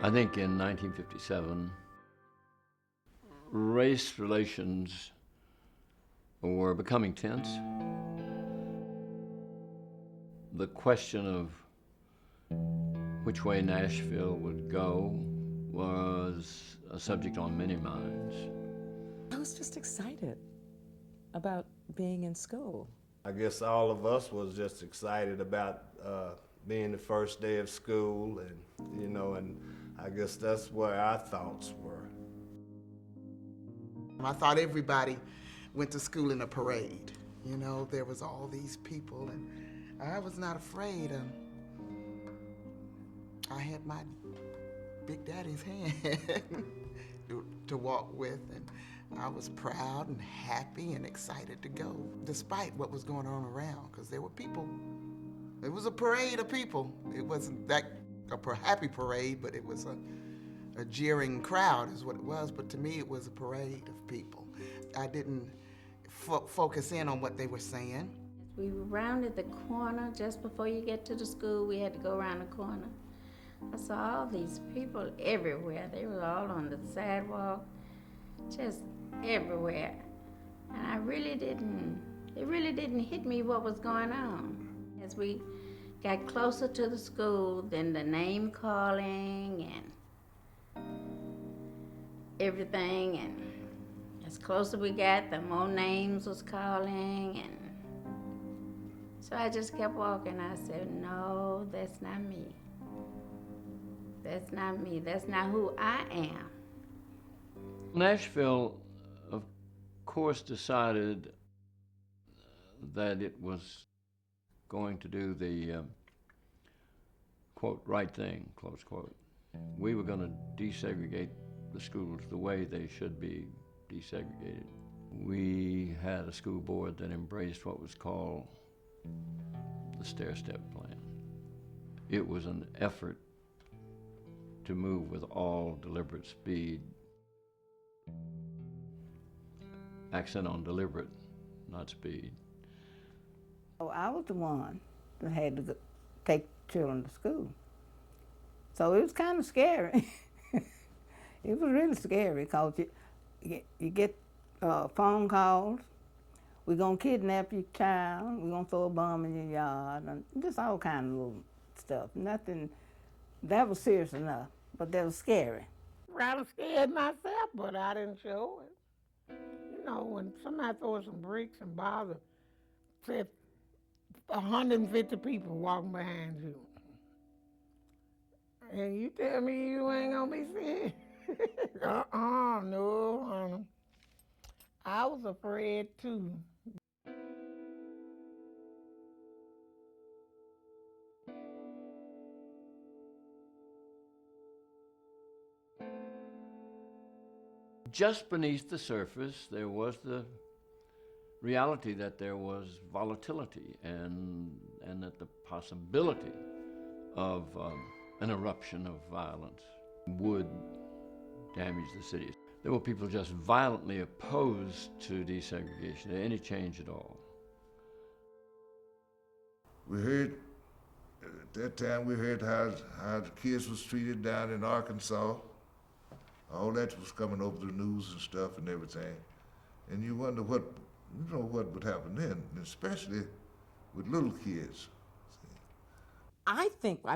I think in 1957, race relations were becoming tense. The question of which way Nashville would go was a subject on many minds. I was just excited about being in school. I guess all of us was just excited about being the first day of school, and I guess that's where our thoughts were. I thought everybody went to school in a parade. There was all these people, and I was not afraid. I had my Big Daddy's hand to walk with, and I was proud and happy and excited to go, despite what was going on around, because there were people. It was a parade of people. It wasn't a happy parade, but it was a jeering crowd is what it was. But to me, it was a parade of people. I didn't focus in on what they were saying. We rounded the corner just before you get to the school. We had to go around the corner. I saw all these people everywhere. They were all on the sidewalk, just everywhere. And it really didn't hit me what was going on. As we got closer to the school, then the name calling and everything, and as closer we got, the more names was calling, and so I just kept walking. I said, no, that's not me. That's not me. That's not who I am. Nashville, of course, decided that it was going to do the, quote, right thing, close quote. We were going to desegregate the schools the way they should be desegregated. We had a school board that embraced what was called the stair-step plan. It was an effort to move with all deliberate speed. Accent on deliberate, not speed. So I was the one that had to take children to school. So it was kind of scary. It was really scary because you get phone calls. We're going to kidnap your child. We're going to throw a bomb in your yard. And just all kind of little stuff. Nothing, that was serious enough, but that was scary. Rather scared myself, but I didn't show it. When somebody throws some bricks and bothers, said 150 people walking behind you. And you tell me you ain't gonna be scared? No. I was afraid too. Just beneath the surface, there was the reality that there was volatility and that the possibility of an eruption of violence would damage the city. There were people just violently opposed to desegregation, any change at all. We heard, at that time, how the kids was treated down in Arkansas. All that was coming over the news and stuff and everything. And you wonder what would happen then, especially with little kids. I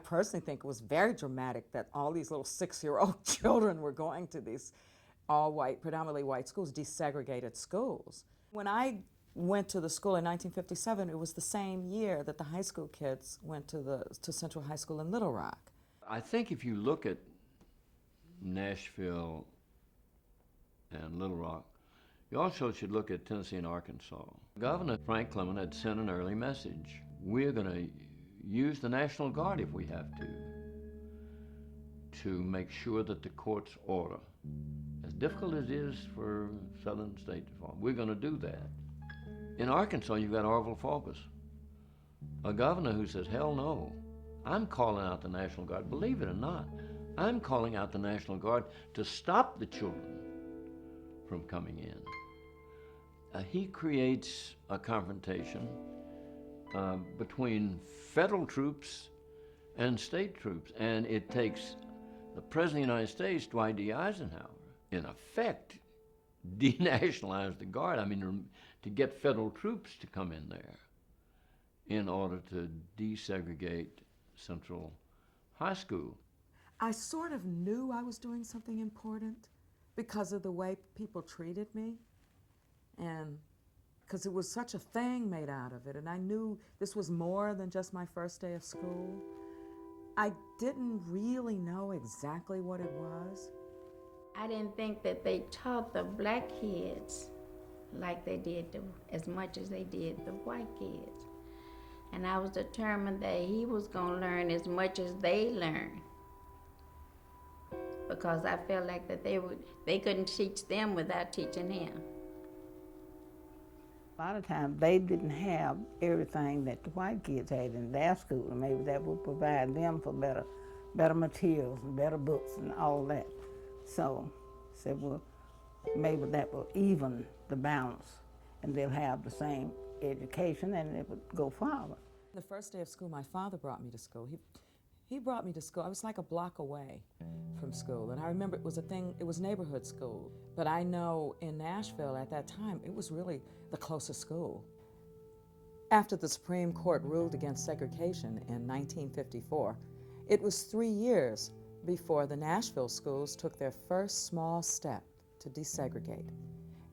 personally think it was very dramatic that all these little 6-year-old children were going to these all-white, predominantly white schools, desegregated schools. When I went to the school in 1957, it was the same year that the high school kids went to Central High School in Little Rock. I think if you look at Nashville and Little Rock, you also should look at Tennessee and Arkansas. Governor Frank Clement had sent an early message. We're going to use the National Guard if we have to make sure that the court's order, as difficult as it is for Southern State to follow, we're going to do that. In Arkansas, you've got Orville Faubus, a governor who says, hell no, I'm calling out the National Guard. Believe it or not, I'm calling out the National Guard to stop the children from coming in. He creates a confrontation between federal troops and state troops, and it takes The President of the United States, Dwight D. Eisenhower, in effect, denationalized the Guard. I mean, to get federal troops to come in there in order to desegregate Central High School. I sort of knew I was doing something important because of the way people treated me, and because it was such a thing made out of it, and I knew this was more than just my first day of school. I didn't really know exactly what it was. I didn't think that they taught the black kids like they did as much as they did the white kids. And I was determined that he was going to learn as much as they learned, because I felt like that they couldn't teach them without teaching him. A lot of times they didn't have everything that the white kids had in their school, and maybe that would provide them for better materials and better books and all that. So I said, well, maybe that will even the balance, and they'll have the same education and it would go forward. The first day of school, my father brought me to school. He brought me to school. I was like a block away from school, and I remember it was neighborhood school. But I know in Nashville at that time, it was really the closest school. After the Supreme Court ruled against segregation in 1954, it was 3 years before the Nashville schools took their first small step to desegregate.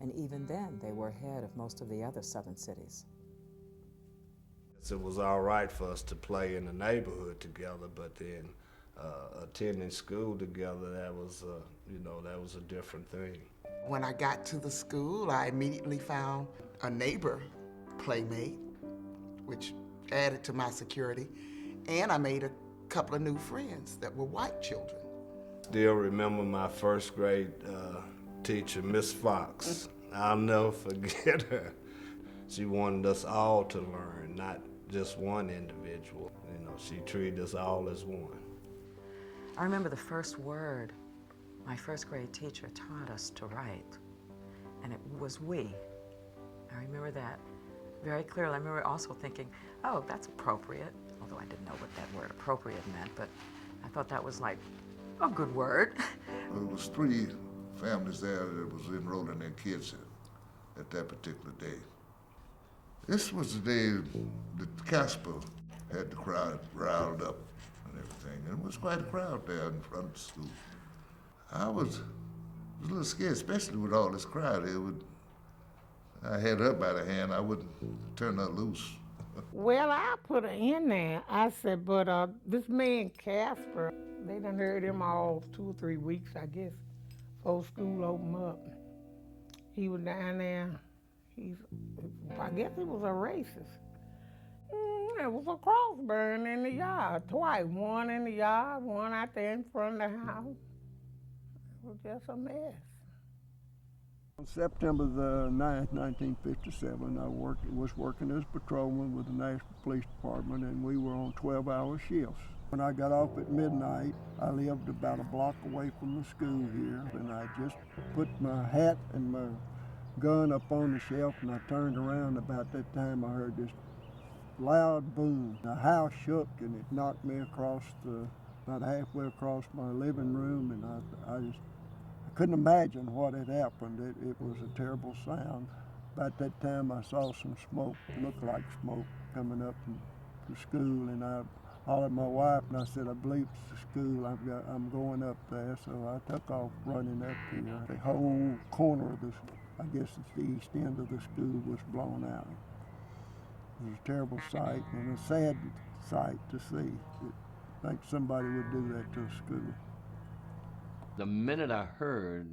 And even then, they were ahead of most of the other southern cities. It was all right for us to play in the neighborhood together, but then attending school together, that was a different thing. When I got to the school, I immediately found a neighbor playmate, which added to my security, and I made a couple of new friends that were white children. Still remember my first grade teacher, Miss Fox. I'll never forget her. She wanted us all to learn, not just one individual. You know, she treated us all as one. I remember the first word my first grade teacher taught us to write, and it was "we." I remember that very clearly. I remember also thinking, oh, that's appropriate, although I didn't know what that word appropriate meant, but I thought that was like a good word. There was 3 families there that was enrolling their kids at that particular day. This was the day that Casper had the crowd riled up and everything, and it was quite a crowd there in front of the school. I was a little scared, especially with all this crowd. I had her by the hand, I wouldn't turn her loose. Well, I put her in there. I said, but this man Casper, they done heard him all 2 or 3 weeks, I guess, before school opened up. He was down there. I guess he was a racist. There was a cross burn in the yard twice. One in the yard, one out there in front of the house. It was just a mess. On September the 9th, 1957, I was working as a patrolman with the Nashville Police Department, and we were on 12-hour shifts. When I got off at midnight, I lived about a block away from the school here, and I just put my hat and my gun up on the shelf, and I turned around. About that time, I heard this loud boom. The house shook, and it knocked me about halfway across my living room, and I couldn't imagine what had happened. It was a terrible sound. About that time, I saw some smoke, looked like smoke, coming up from the school, and I hollered at my wife, and I said, I believe it's the school. I'm going up there. So I took off running up here. The whole corner of I guess it's the east end of the school, was blown out. It was a terrible sight and a sad sight to see. I think somebody would do that to a school. The minute I heard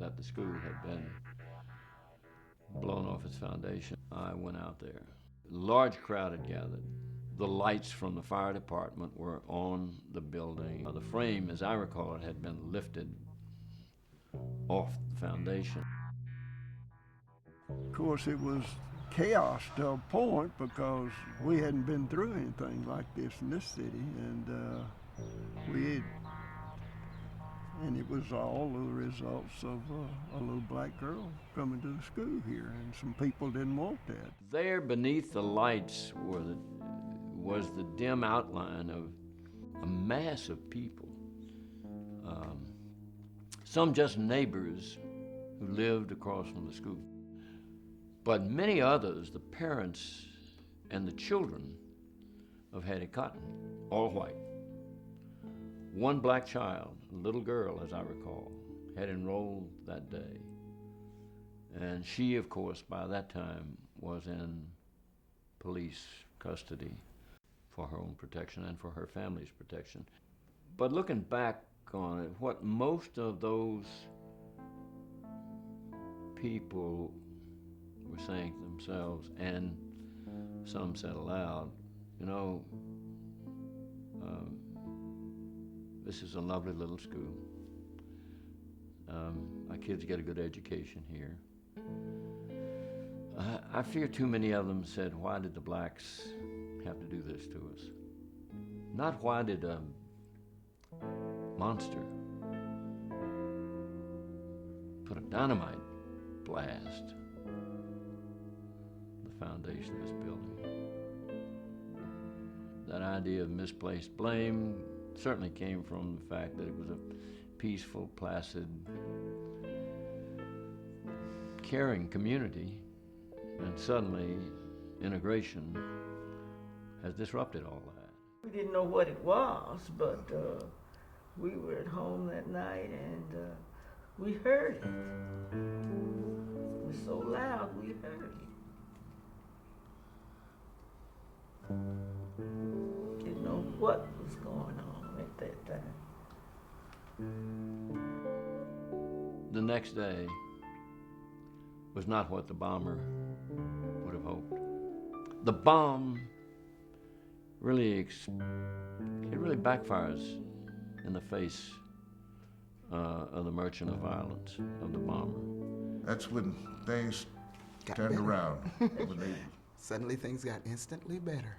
that the school had been blown off its foundation, I went out there. A large crowd had gathered. The lights from the fire department were on the building. The frame, as I recall it, had been lifted off the foundation. Of course, it was chaos to a point because we hadn't been through anything like this in this city, and it was all the results of a little black girl coming to the school here, and some people didn't want that. There beneath the lights was the dim outline of a mass of people some just neighbors who lived across from the school. But many others, the parents and the children of Hattie Cotton, all white. One black child, a little girl as I recall, had enrolled that day. And she, of course, by that time was in police custody for her own protection and for her family's protection. But looking back on it, what most of those people were saying to themselves, and some said aloud, you know, this is a lovely little school. Our kids get a good education here. I fear too many of them said, why did the blacks have to do this to us? Not why did a monster put a dynamite blast the foundation of this building. That idea of misplaced blame certainly came from the fact that it was a peaceful, placid, caring community, and suddenly integration has disrupted all that. We didn't know what it was, but we were at home that night and we heard it. It was so loud we heard it. Didn't know what was going on at that time. The next day was not what the bomber would have hoped. The bomb really backfires in the face of the merchant of violence, of the bomber. That's when things Got turned better. around. When they, Suddenly things got instantly better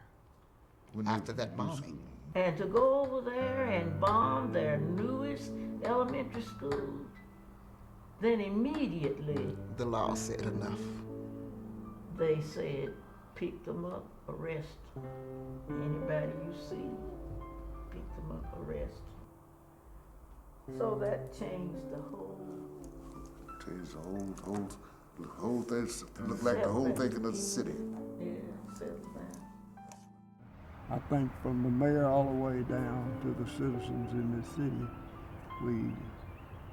when after they, that bombing. And to go over there and bomb their newest elementary school, then immediately The law said enough. they said, pick them up, arrest. Anybody you see, pick them up, arrest. So that changed the whole. changed the whole thing looked like the whole thing in the city. Yeah, settled down. I think from the mayor all the way down to the citizens in this city, we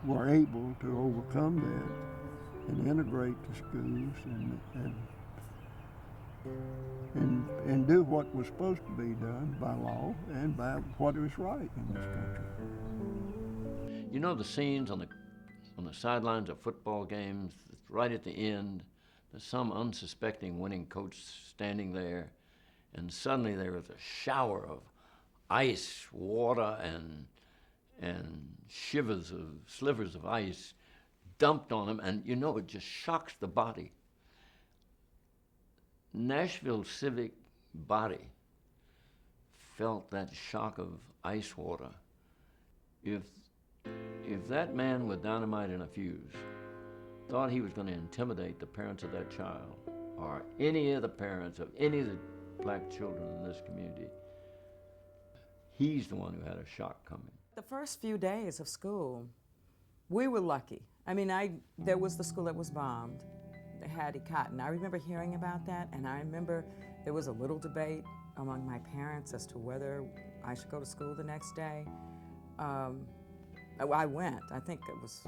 were able to overcome that and integrate the schools and do what was supposed to be done by law and by what was right in this country. You know the scenes on the sidelines of football games, right at the end, there's some unsuspecting winning coach standing there, and suddenly there was a shower of ice, water, and slivers of ice dumped on him, and you know it just shocks the body. Nashville's civic body felt that shock of ice water. If that man with dynamite and a fuse thought he was going to intimidate the parents of that child, or any of the parents of any of the black children in this community, he's the one who had a shock coming. The first few days of school, we were lucky. I mean, there was the school that was bombed, the Hattie Cotton. I remember hearing about that, and I remember there was a little debate among my parents as to whether I should go to school the next day. I went. I think it was,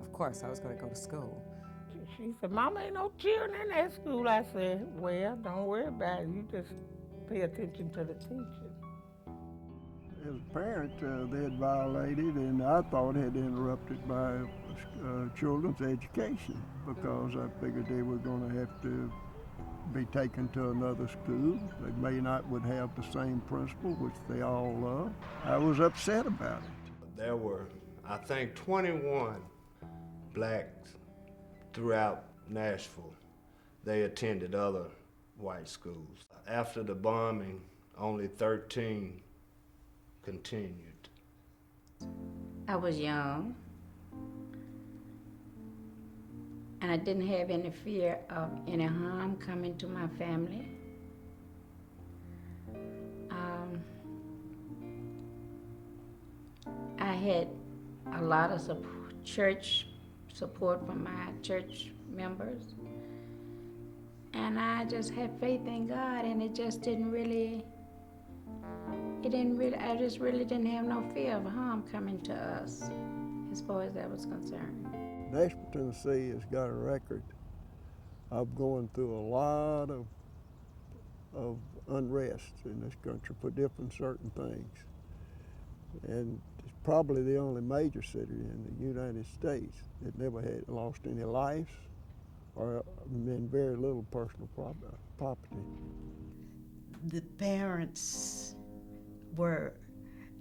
of course, I was going to go to school. She said, Mama, ain't no cheering in that school. I said, well, don't worry about it. You just pay attention to the teacher. As a parent, they had violated and I thought had interrupted my children's education because I figured they were going to have to be taken to another school. They may not would have the same principal, which they all love. I was upset about it. There were, I think, 21 blacks throughout Nashville. They attended other white schools. After the bombing, only 13 continued. I was young, and I didn't have any fear of any harm coming to my family. I had a lot of church support from my church members. And I just had faith in God, and it just I just really didn't have no fear of harm coming to us as far as that was concerned. Nashville, Tennessee has got a record of going through a lot of unrest in this country for different certain things. And it's probably the only major city in the United States that never had lost any lives or been very little personal property. The parents were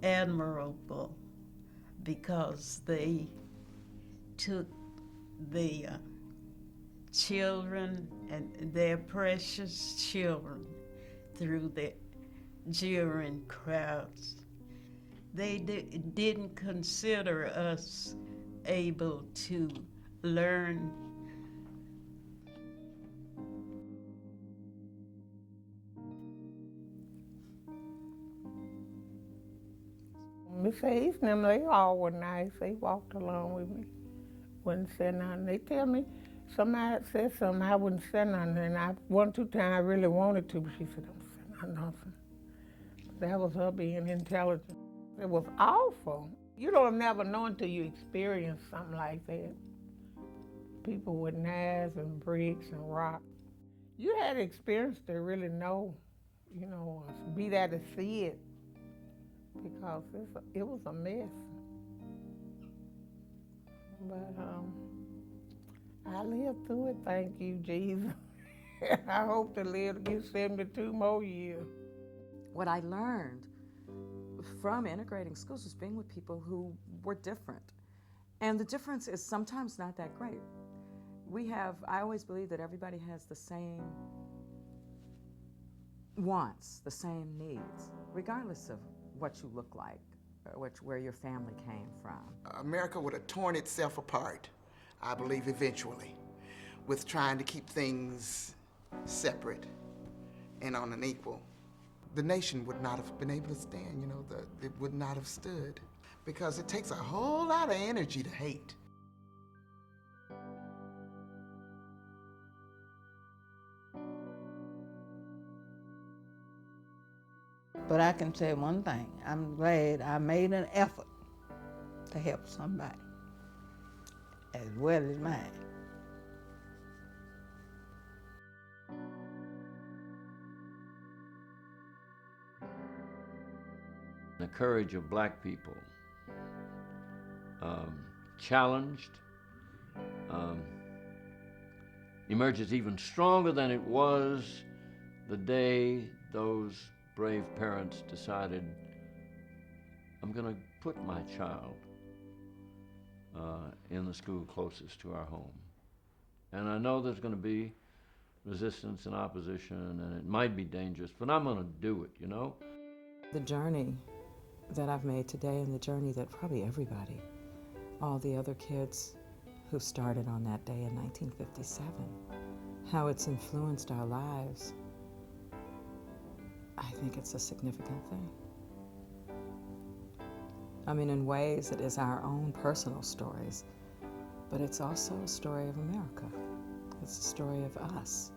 admirable because they took the children and their precious children through the jeering crowds. They didn't consider us able to learn. Miss Hayes and them, they all were nice. They walked along with me. Wouldn't say nothing. They tell me somebody said something, I wouldn't say nothing. And one or two times I really wanted to, but she said, don't say nothing. That was her being intelligent. It was awful. You don't never know until you experience something like that. People with knives and bricks and rock. You had experience to really know, be there to see it, because it was a mess. But I lived through it, thank you, Jesus. I hope to live to get 72 more years. What I learned from integrating schools was being with people who were different. And the difference is sometimes not that great. I always believe that everybody has the same wants, the same needs, regardless of what you look like, or where your family came from. America would have torn itself apart, I believe, eventually, with trying to keep things separate and on an equal. The nation would not have been able to stand, it would not have stood, because it takes a whole lot of energy to hate. But I can say one thing, I'm glad I made an effort to help somebody, as well as mine. The courage of black people, challenged, emerges even stronger than it was the day those brave parents decided, I'm going to put my child in the school closest to our home. And I know there's going to be resistance and opposition, and it might be dangerous, but I'm going to do it, The journey that I've made today, and the journey that probably everybody, all the other kids who started on that day in 1957, how it's influenced our lives, I think it's a significant thing. I mean, in ways it is our own personal stories, but it's also a story of America. It's a story of us.